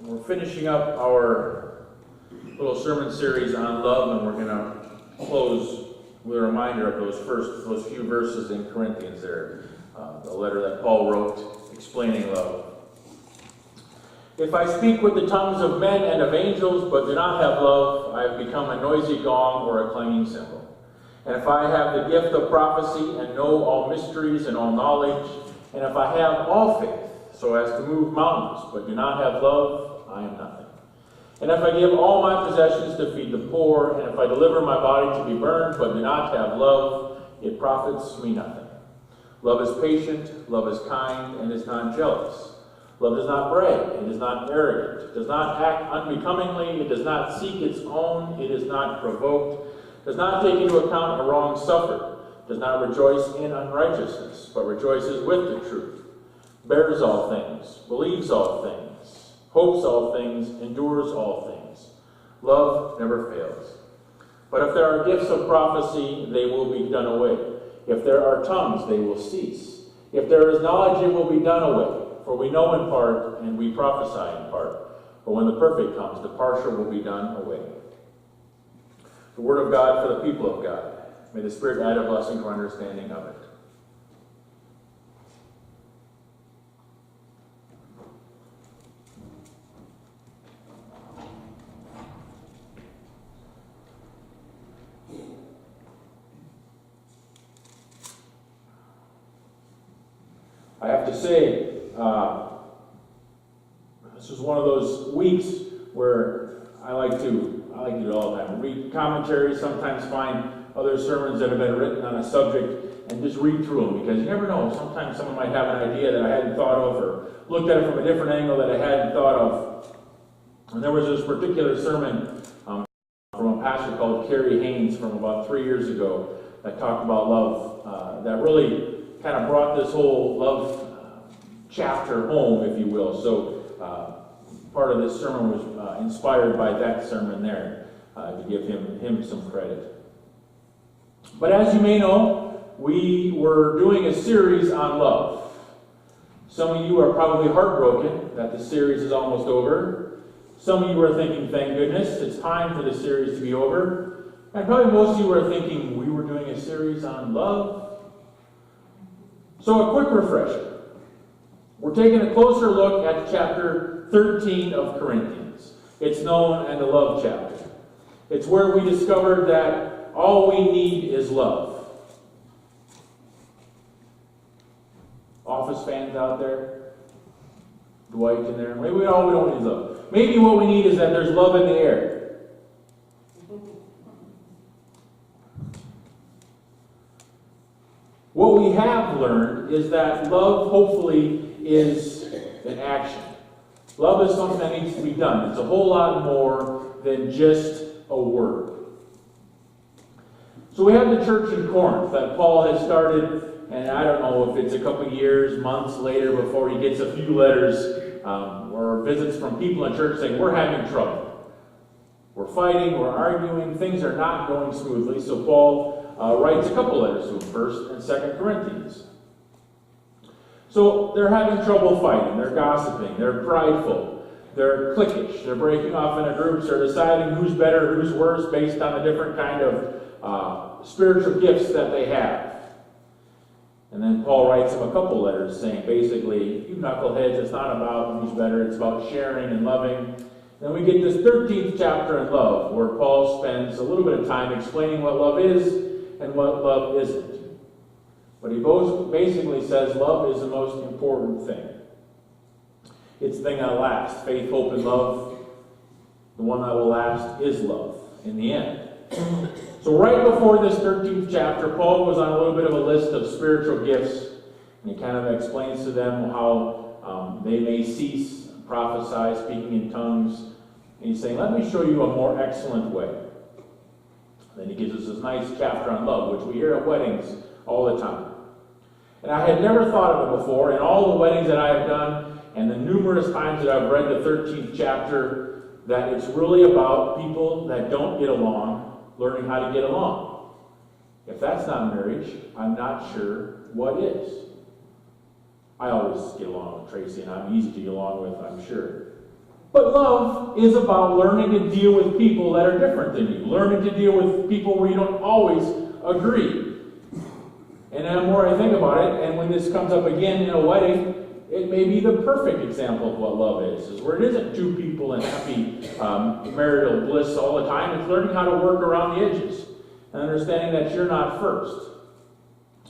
We're finishing up our little sermon series on love, and we're going to close with a reminder of those few verses in Corinthians there, the letter that Paul wrote explaining love. If I speak with the tongues of men and of angels, but do not have love, I have become a noisy gong or a clanging cymbal. And if I have the gift of prophecy and know all mysteries and all knowledge, and if I have all faith, so as to move mountains, but do not have love, I am nothing. And if I give all my possessions to feed the poor, and if I deliver my body to be burned, but do not have love, it profits me nothing. Love is patient, love is kind, and is not jealous. Love does not brag, it is not arrogant, it does not act unbecomingly, it does not seek its own, it is not provoked, does not take into account a wrong suffered, does not rejoice in unrighteousness, but rejoices with the truth, bears all things, believes all things, hopes all things, endures all things. Love never fails. But if there are gifts of prophecy, they will be done away. If there are tongues, they will cease. If there is knowledge, it will be done away. For we know in part, and we prophesy in part. But when the perfect comes, the partial will be done away. The word of God for the people of God. May the Spirit add a blessing to our understanding of it. I have to say, this is one of those weeks where I like to do it all the time. Read commentaries, sometimes find other sermons that have been written on a subject and just read through them, because you never know. Sometimes someone might have an idea that I hadn't thought of, or looked at it from a different angle that I hadn't thought of. And there was this particular sermon from a pastor called Kerry Haynes from about 3 years ago that talked about love, that really kind of brought this whole love chapter home, if you will. So part of this sermon was inspired by that sermon there, to give him some credit. But as you may know, we were doing a series on love. Some of you are probably heartbroken that the series is almost over. Some of you are thinking, thank goodness, it's time for the series to be over. And probably most of you are thinking, we were doing a series on love. So a quick refresher. We're taking a closer look at chapter 13 of Corinthians. It's known as the love chapter. It's where we discovered that all we need is love. Office fans out there? Dwight in there? Maybe all we don't need is love. Maybe what we need is that there's love in the air. What we have learned is that love, hopefully, is an action. Love is something that needs to be done. It's a whole lot more than just a word. So we have the church in Corinth that Paul has started, and I don't know if it's a couple years, months later before he gets a few letters or visits from people in church saying, we're having trouble. We're fighting, we're arguing, things are not going smoothly. So Paul writes a couple letters to them, 1st and 2nd Corinthians. So they're having trouble fighting, they're gossiping, they're prideful, they're cliquish, they're breaking off into groups, they're deciding who's better, who's worse, based on the different kind of spiritual gifts that they have. And then Paul writes them a couple letters saying, basically, you knuckleheads, it's not about who's better, it's about sharing and loving. Then we get this 13th chapter in love, where Paul spends a little bit of time explaining what love is and what love isn't. But he basically says love is the most important thing. It's the thing that lasts. Faith, hope, and love. The one that will last is love in the end. So right before this 13th chapter, Paul goes on a little bit of a list of spiritual gifts, and he kind of explains to them how they may cease, prophesy, speaking in tongues. And he's saying, let me show you a more excellent way. Then he gives us this nice chapter on love, which we hear at weddings all the time. And I had never thought of it before. In all the weddings that I have done, and the numerous times that I've read the 13th chapter, that it's really about people that don't get along, learning how to get along. If that's not marriage, I'm not sure what is. I always get along with Tracy, and I'm easy to get along with, I'm sure. But love is about learning to deal with people that are different than you. Learning to deal with people where you don't always agree. And the more I think about it, and when this comes up again in a wedding, it may be the perfect example of what love is where it isn't two people in happy marital bliss all the time. It's learning how to work around the edges and understanding that you're not first.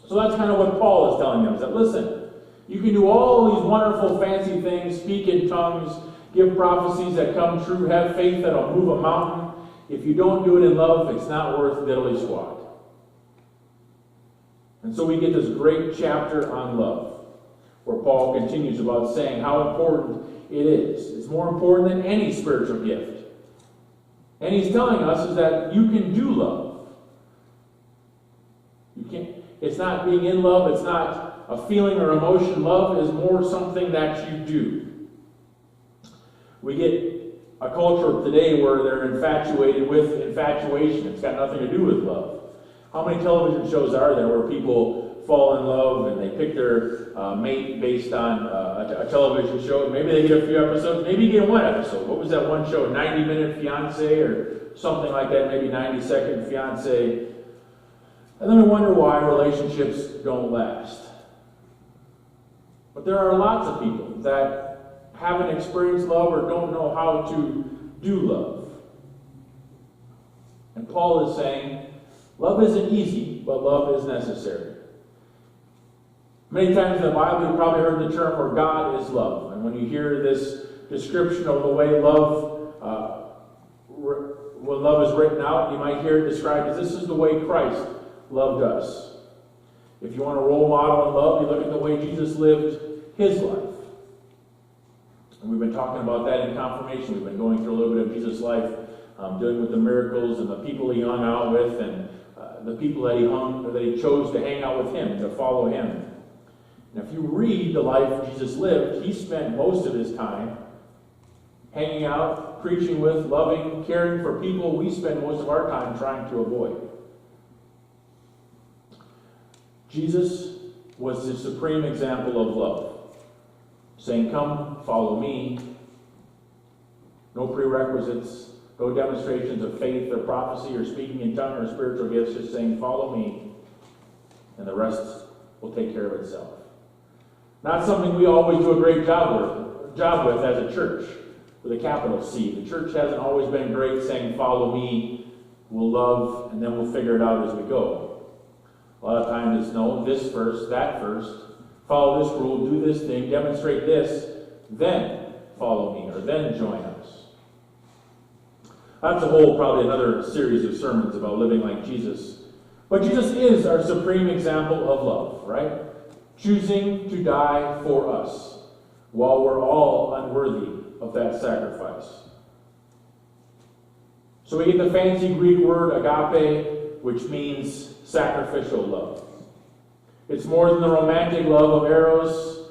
So that's kind of what Paul is telling them, is that, listen, you can do all these wonderful, fancy things, speak in tongues, give prophecies that come true, have faith that'll move a mountain. If you don't do it in love, it's not worth diddly squat. And so we get this great chapter on love, where Paul continues about saying how important it is. It's more important than any spiritual gift. And he's telling us is that you can do love. You can't. It's not being in love. It's not a feeling or emotion. Love is more something that you do. We get a culture today where they're infatuated with infatuation. It's got nothing to do with love. How many television shows are there where people fall in love and they pick their mate based on a television show? Maybe they get a few episodes. Maybe you get one episode. What was that one show? 90-Minute Fiancé or something like that. Maybe 90-Second Fiancé. And then we wonder why relationships don't last. But there are lots of people that haven't experienced love or don't know how to do love. And Paul is saying, love isn't easy, but love is necessary. Many times in the Bible, you've probably heard the term where God is love. And when you hear this description of the way love, when love is written out, you might hear it described as this is the way Christ loved us. If you want a role model in love, you look at the way Jesus lived his life. And we've been talking about that in confirmation. We've been going through a little bit of Jesus' life, dealing with the miracles and the people he hung out with and the people that he chose to hang out with him, to follow him. And if you read the life Jesus lived, he spent most of his time hanging out, preaching with, loving, caring for people we spend most of our time trying to avoid. Jesus was the supreme example of love, saying, "Come, follow me." No prerequisites, no demonstrations of faith or prophecy or speaking in tongue or spiritual gifts, just saying, "Follow me," and the rest will take care of itself. Not something we always do a great job with as a church, with a capital C. The church hasn't always been great saying, "Follow me, we'll love, and then we'll figure it out as we go." A lot of times it's no, this first, that first, follow this rule, do this thing, demonstrate this, then follow me, or then join us. That's probably another series of sermons about living like Jesus. But Jesus is our supreme example of love, right? Choosing to die for us while we're all unworthy of that sacrifice. So we get the fancy Greek word agape, which means sacrificial love. It's more than the romantic love of eros,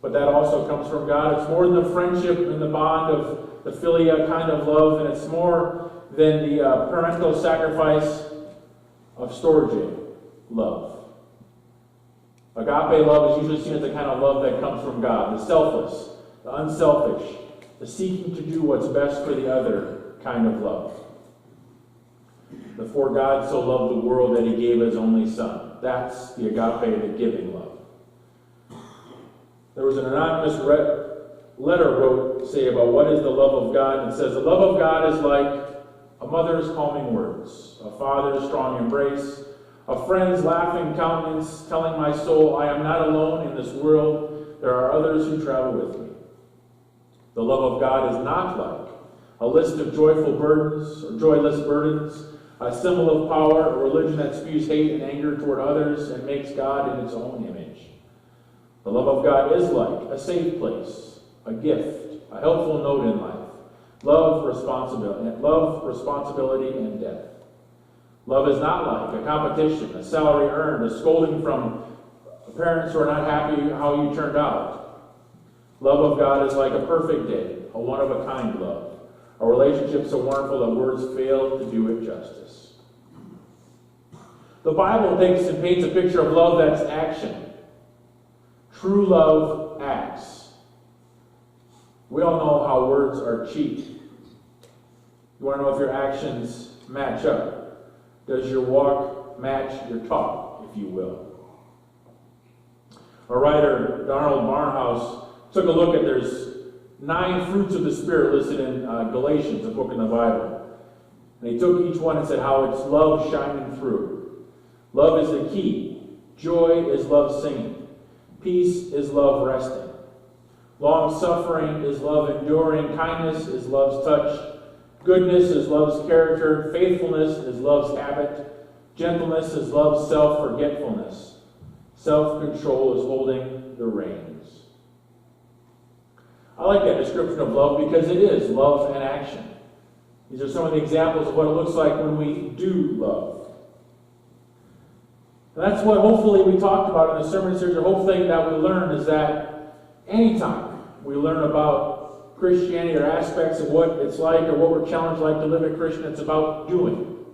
but that also comes from God. It's more than the friendship and the bond of the philia kind of love, and it's more than the parental sacrifice of storge love. Agape love is usually seen as the kind of love that comes from God, the selfless, the unselfish, the seeking to do what's best for the other kind of love. The "For God so loved the world that he gave his only Son." That's the agape, the giving love. There was an anonymous letter wrote, say, about what is the love of God. And it says, the love of God is like a mother's calming words, a father's strong embrace, a friend's laughing countenance telling my soul, I am not alone in this world. There are others who travel with me. The love of God is not like a list of joyful burdens or joyless burdens, a symbol of power, a religion that spews hate and anger toward others and makes God in its own image. The love of God is like a safe place, a gift, a helpful note in life, love, responsibility, and death. Love is not like a competition, a salary earned, a scolding from parents who are not happy how you turned out. Love of God is like a perfect day, a one-of-a-kind love. A relationship so wonderful that words fail to do it justice. The Bible takes and paints a picture of love that's action. True love acts. We all know how words are cheap. You want to know if your actions match up. Does your walk match your talk, if you will? A writer, Donald Barnhouse, took a look at there's 9 fruits of the Spirit listed in Galatians, a book in the Bible. And he took each one and said how it's love shining through. Love is the key. Joy is love singing. Peace is love resting. Long-suffering is love enduring. Kindness is love's touch. Goodness is love's character. Faithfulness is love's habit. Gentleness is love's self-forgetfulness. Self-control is holding the reins. I like that description of love because it is love and action. These are some of the examples of what it looks like when we do love. And that's what hopefully we talked about in the sermon series. The whole thing that we learn is that anytime we learn about Christianity or aspects of what it's like or what we're challenged like to live a Christian, it's about doing.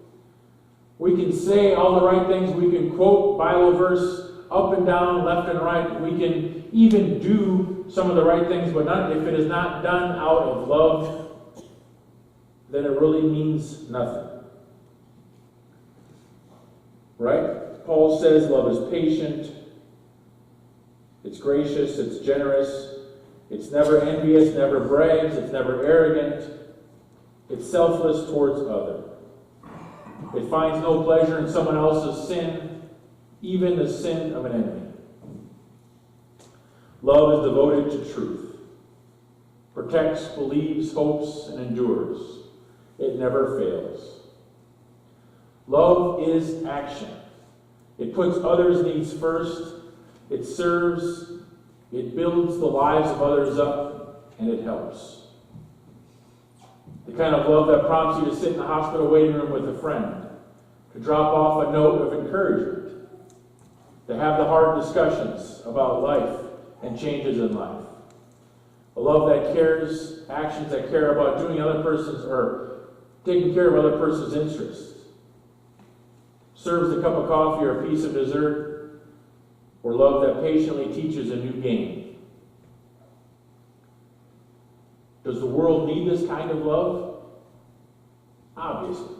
We can say all the right things. We can quote Bible verse up and down, left and right. We can even do some of the right things, but if it is not done out of love, then it really means nothing. Right? Paul says love is patient, it's gracious, it's generous, it's never envious, never brags, it's never arrogant, it's selfless towards others. It finds no pleasure in someone else's sin, even the sin of an enemy. Love is devoted to truth, protects, believes, hopes, and endures. It never fails. Love is action. It puts others' needs first. It serves. It builds the lives of others up, and it helps. The kind of love that prompts you to sit in the hospital waiting room with a friend, to drop off a note of encouragement, to have the hard discussions about life and changes in life. A love that cares, actions that care about doing other person's or taking care of other person's interests. Serves a cup of coffee or a piece of dessert, or love that patiently teaches a new game. Does the world need this kind of love? Obviously.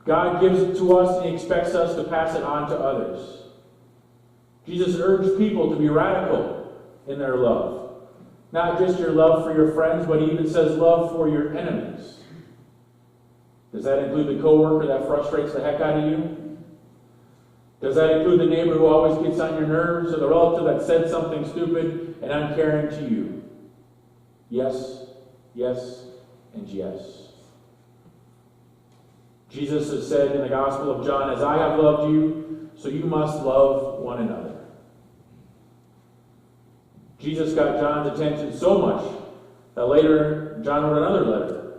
God gives it to us and He expects us to pass it on to others. Jesus urged people to be radical in their love. Not just your love for your friends, but He even says love for your enemies. Does that include the coworker that frustrates the heck out of you? Does that include the neighbor who always gets on your nerves, or the relative that said something stupid and uncaring to you? Yes, yes, and yes. Jesus has said in the Gospel of John, "As I have loved you, so you must love one another." Jesus got John's attention so much that later John wrote another letter,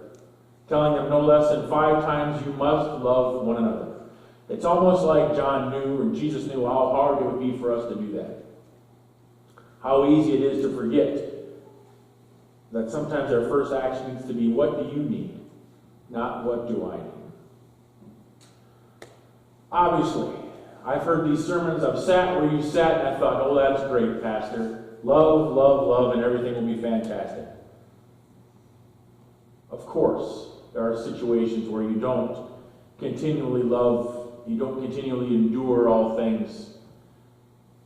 telling them no less than 5 times, you must love one another. It's almost like John knew, or Jesus knew, how hard it would be for us to do that. How easy it is to forget that sometimes our first action needs to be, what do you need? Not what do I need? Obviously, I've heard these sermons, I've sat where you sat, and I thought, oh, that's great, Pastor. Love, love, love, and everything will be fantastic. Of course, there are situations where you don't continually love, you don't continually endure all things.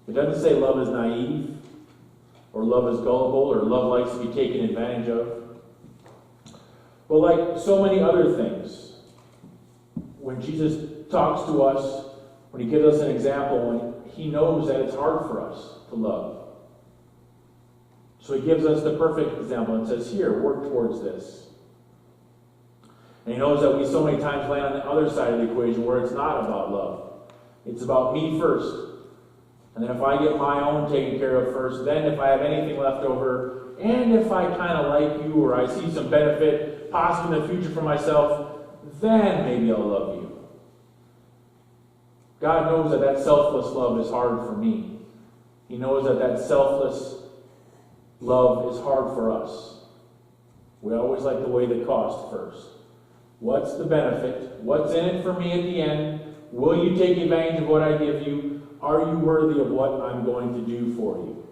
It doesn't say love is naive, or love is gullible, or love likes to be taken advantage of. But like so many other things, when Jesus talks to us, when He gives us an example, when He knows that it's hard for us to love. So He gives us the perfect example and says, here, work towards this. And He knows that we so many times land on the other side of the equation where it's not about love. It's about me first. And then if I get my own taken care of first, then if I have anything left over, and if I kind of like you or I see some benefit, possibly in the future for myself, then maybe I'll love you. God knows that that selfless love is hard for me. He knows that that selfless love is hard for us. We always like to weigh the cost first. What's the benefit? What's in it for me at the end? Will you take advantage of what I give you? Are you worthy of what I'm going to do for you?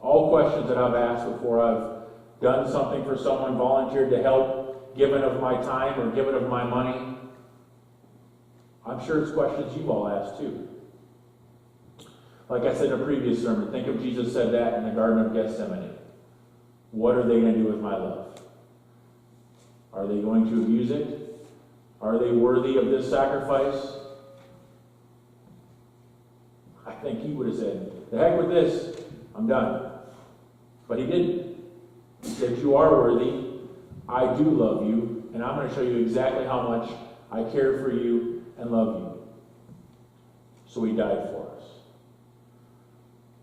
All questions that I've asked before I've done something for someone, volunteered to help, given of my time or given of my money? I'm sure it's questions you've all asked too. Like I said in a previous sermon, think if Jesus said that in the Garden of Gethsemane. What are they going to do with my love? Are they going to abuse it? Are they worthy of this sacrifice? I think he would have said, the heck with this, I'm done. But he didn't. He said, you are worthy, I do love you, and I'm going to show you exactly how much I care for you and love you. So he died for us.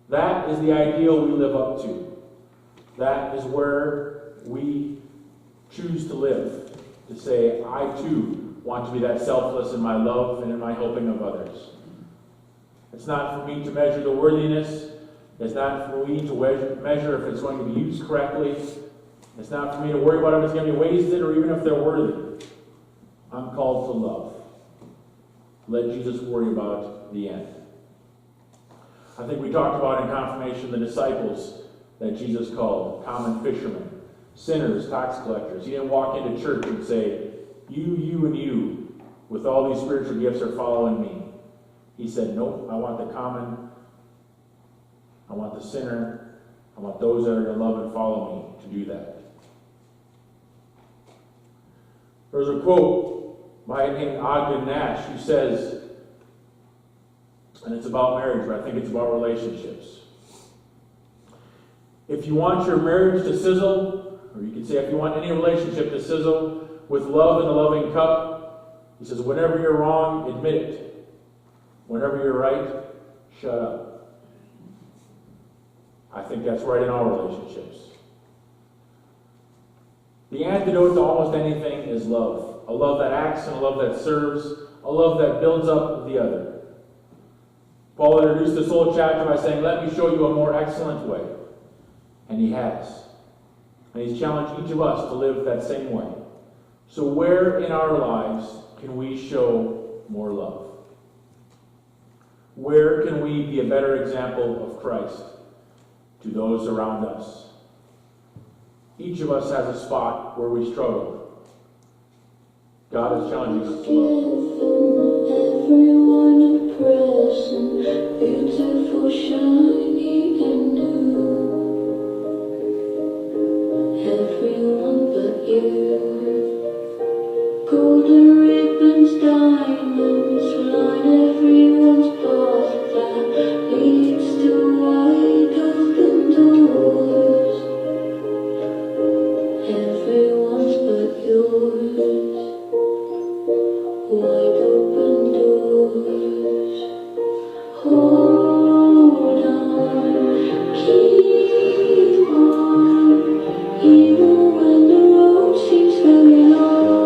That is the ideal we live up to. That is where we choose to live. To say, I too want to be that selfless in my love and in my helping of others. It's not for me to measure the worthiness. It's not for me to measure if it's going to be used correctly. It's not for me to worry about if it's going to be wasted or even if they're worthy. I'm called to love. Let Jesus worry about the end. I think we talked about in confirmation the disciples that Jesus called common fishermen, sinners, tax collectors. He didn't walk into church and say, you, and you, with all these spiritual gifts are following me. He said, nope, I want the common, I want the sinner, I want those that are going to love and follow me to do that. There's a quote by a named Ogden Nash who says, and it's about marriage, but I think it's about relationships. If you want your marriage to sizzle, or you could say if you want any relationship to sizzle with love in a loving cup, he says, whenever you're wrong, admit it. Whenever you're right, shut up. I think that's right in our relationships. The antidote to almost anything is love. A love that acts and a love that serves, a love that builds up the other. Paul introduced this whole chapter by saying, let me show you a more excellent way. And he has. And he's challenged each of us to live that same way. So where in our lives can we show more love? Where can we be a better example of Christ to those around us? Each of us has a spot where we struggle. God is challenging us to love. Everyone a present, beautiful, shiny and new. Everyone but you. Golden ribbons, diamonds, line everyone's path that leads to wide open doors. Everyone's but yours. Wide open doors. Hold on, keep on, even when the road seems very long.